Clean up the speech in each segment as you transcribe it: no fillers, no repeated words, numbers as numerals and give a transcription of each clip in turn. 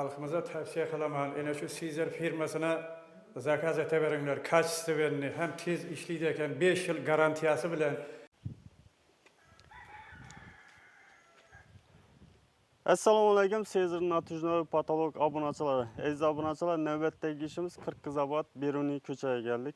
halkımıza tavsiye kılaman. Ene şu Caesar firmasına zakaz eteveringler. Kaçısı hem tez işliydiken 5 yıl garantiyası bilen. Assalomu alaykum, Caesar Natujnoy patolog obunachilar. Aziz obunachilar, navbatdagi ishimiz Qirg'izobod Beruniy ko'chaga keldik.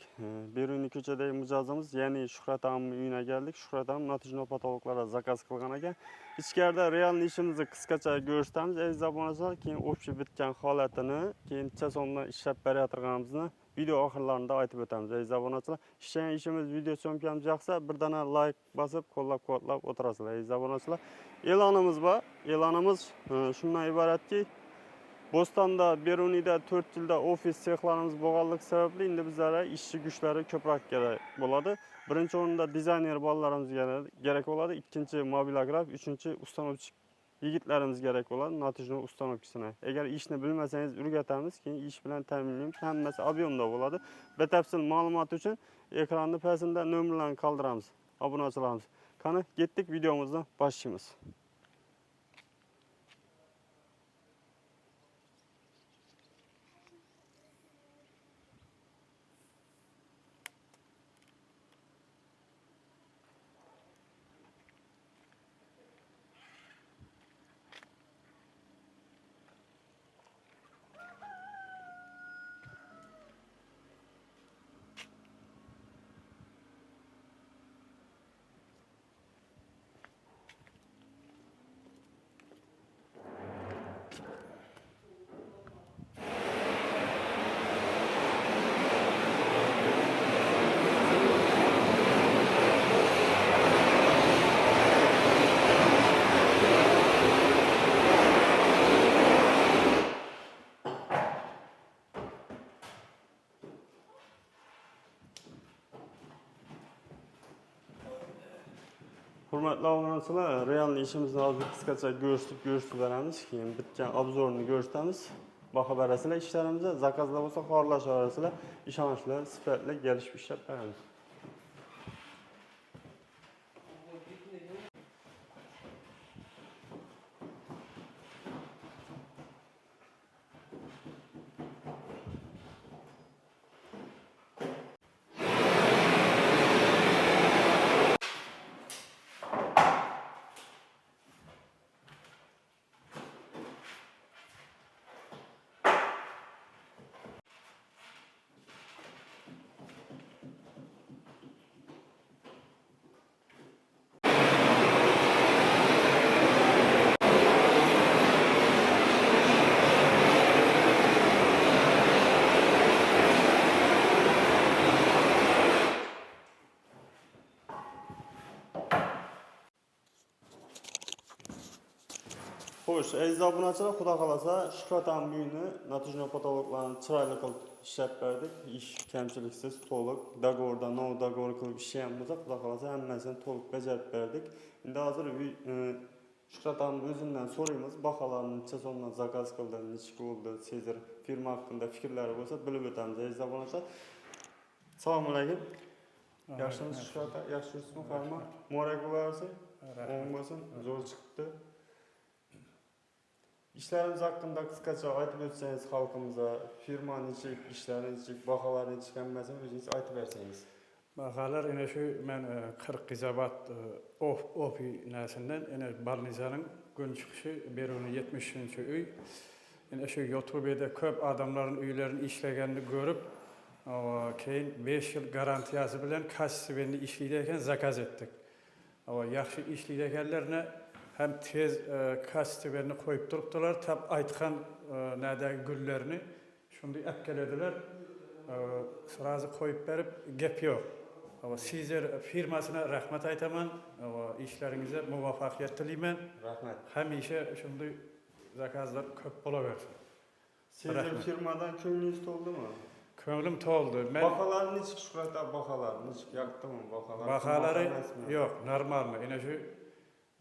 Beruniy ko'chadagi mijozimiz, ya'ni Shuhrat ammi uyina keldik. Shuhrat am Natujnoy patologlarga zakaz qilgan ekan. Ichkarida real ishimizni qisqacha ko'rsatamiz. Aziz obunachilar, keyin o'pchi bitgan holatini, keyincha sonda ishlab berayotganimizni video oxirlarida aytib o'tamiz. Aziz obunachilar, ishlangan ishimiz video syomkamiz yoqsa, bir dana like bosib, qo'llab-quvvatlab o'tirasizlar. Aziz obunachilar, e'lonimiz bor. E'lonimiz shundan iboratki, Bo'stonda, Beruniyda 4 yilda ofis sexlarimiz bo'lganligi sababli endi bizlarga ishchi kuchlari ko'proq kerak bo'ladi. Birinchi o'rinda dizayner bolalarimizga kerak bo'ladi, ikkinchi mobilograf, uchinchi ustanovchi yigitlarimiz kerak bo'ladi, Natujnoy ustanovchisini. Agar ishni bilmasangiz o'rgatamiz, keyin ish bilan ta'minlaymiz, hammasi ob'yomda bo'ladi. Batafsil ma'lumot uchun ekranda pastda nomerlarni qoldiramiz. Obunachilarimiz. Qani, ketdik, videomizni boshlaymiz. Hurmatli obunachilar, real ishimizni hozir qisqacha ko'rsatib beramiz. Keyin bitgan obzorni ko'rsatamiz. Baho berasizlar ishlarimizga, zakazlar bo'lsa xorlashaverasizlar, ishonchli, sifatli kelishib ishlab beramiz. Xo'sh, aziz obunachilar, xudo xolasa Shuhrat am uyini Natujnoy patologlarni chiroyli qilib ishlab berdik. Ish kamchiliksiz, to'liq, dogovordan nov dogovor qilib ishlayapmiz. Xudo xolasa hammasini to'liq bajarib berdik. Endi hozir Shuhrat am o'zidan so'raymiz, baholarni necha so'mdan zakaz qildi, necha bo'ldi, Caesar firma haqida fikrlari bo'lsa bilib o'tamiz. Aziz obunachilar, assalomu alaykum. Yaxshimisiz Shuhrat aka? Yaxshisizmi, farma? Muborak bo'lsin. O'ng bo'lsin, zo'r chiqibdi. İşlerimiz hakkında kısaca aytıp ötsangiz halkımıza, firmanın içi, işlerin içi, bahaların içi gelmezsen özünüz aytıp verseniz. Bahalar ene şu men Qirg'izobod ofi nasinden ene Balniza'nın gün çıkışı Beruniy 70. uy. Ene şu YouTube'da köp adamların uylarını işlegenini görüp, keyin 5 yıl garantiyası bilen kaçsıbenli işliydiken zakaz ettik. Yaxşı işliydikenlerine hem tez kaçtıverini koyup duruptular, tab aytkan nədəgi güllerini şunu əpkelediler, sırazı koyup verip gep yok. Caesar firmasına rahmet aytaman, işlerinize muvaffaqiyet dileymen. Rahmet. Həmişə şunu zakazlar köp bulaversin. Caesar firmadan köngünüz toldu mu? Köngülüm toldu. Bahalar neçik Shuhrat am, bahalar neçik, yaktı mı bahalar? Bahaları yok, normal mı? Yine şu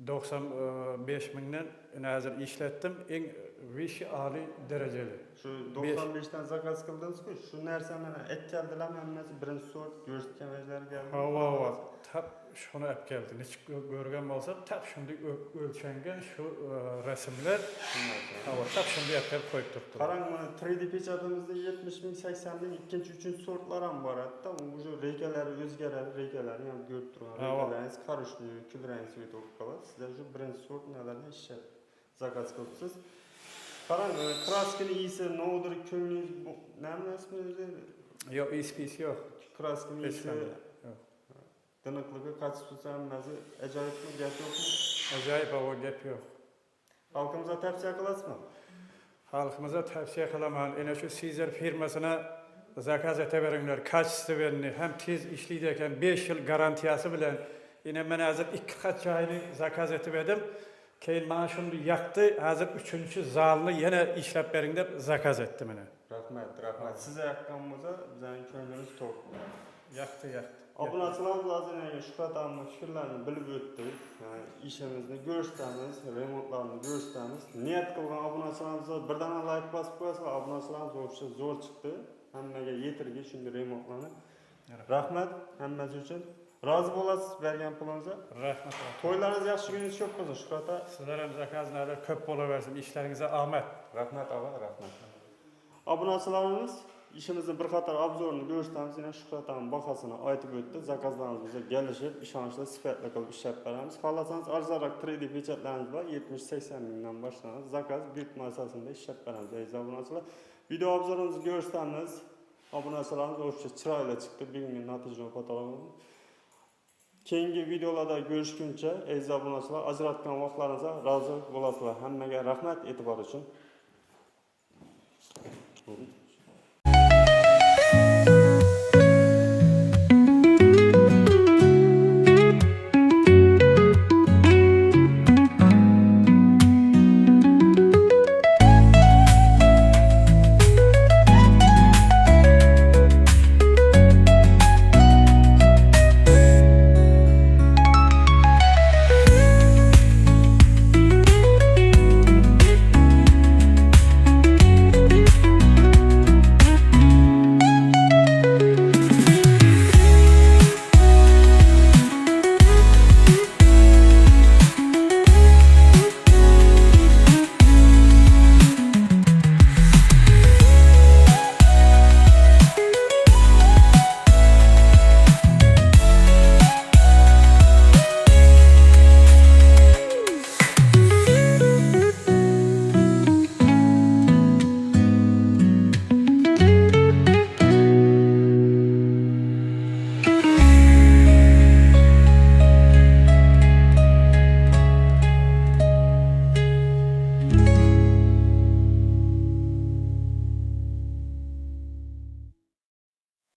95 binden hazır işlettim. En Vişi ali dereceli. Şu 95'ten zakaz kıldınız-ku, şu narsalarni aytgandilar, hammasi birinchi sort ko'rsatgan vajlar geldi. Hava tap şunu hep geldi. Hiç görgen olsa tap şimdi ölçengen şu resimler hava tap şimdi hep koyup durdu. Qarang, mana 3D pechatimizda 70 ming, 80 ming, ikkinchi, uchinchi sortlar ham bor hatto. Уже regalari o'zgaradi, regalari ham ko'rib turgan. Regalaringiz qarishli, kulrang svet bo'lib qoladi. Sizlar shu birinchi sort nalarni ishlat. Zakaz qilibsiz. Qarang, kraskani iysi nodir ko'nglingiz nima ismi o'zi? Yok ispis yok. Kraskani Hech iysi qanday. tiniqligi qattiq tutsa hammasi ajoyibmi, gap yo'qmi? Acayip hava gap yok. Xalqimizga tavsiya qilasizmi? Halkımıza tavsiye kılaman. Yine şu Caesar firmasına zakaz eteverenler kaçısı hem tez işleyecekken 5 yıl garantiyası bilen yine ben hazır 2 kat çayını zakaz eteverdim. Keyin bana şimdi yaktı. Hazır 3. zalını yine işlep berinde zakaz ettim yine. Rahmat. Size yakkan bo'lsa, bizning ko'nglimiz to'q. Yaktı. Obunachilarimiz hozir Shuhrat ammo fikrlarini bilib o'tdi. Yani ishimizni ko'rsatamiz, remontlarni ko'rsatamiz. Niyat qilgan obunachilarimiz birdan like bosib qo'ysa, obunachilarimiz o'sha zo'r chiqdi. Hammaga yetirgi shunday remontlarni. Rahmat hammasi uchun. Rozi bo'lasiz bergan pulingizga. Rahmat. To'ylaringiz yaxshi kuningiz ko'p bo'lsin Shuhrat aka. Sizler hem zakazlarda köp bolaversin. İşlerinize ahmet. Rahmat aka, rahmat. Obunachilarimiz ishimizni bir qator obzorini ko'rsatamiz, yana Shuhrat aka bahosini aytib o'tdi. Zakazlarimiz bizga kelishib, ishonchli, sifatli qilib ishlab beramiz. Xohlasangiz arzonroq 3D pechatlarimiz bor, 70-80 mingdan boshlanadi. Zakaz buyuk masasida ishlab beramiz. Aziz obunachilar, video obzorimizni ko'rsatamiz. Obunachilarimiz o'sha chiroyli chiqdi. Bugungi natijani fotografiya. Keyingi videolarda görüşguncha, aziz obunachilar, ajratgan vaqtlaringizga rozi bo'lasizlar. Hammaga rahmat e'tibor uchun.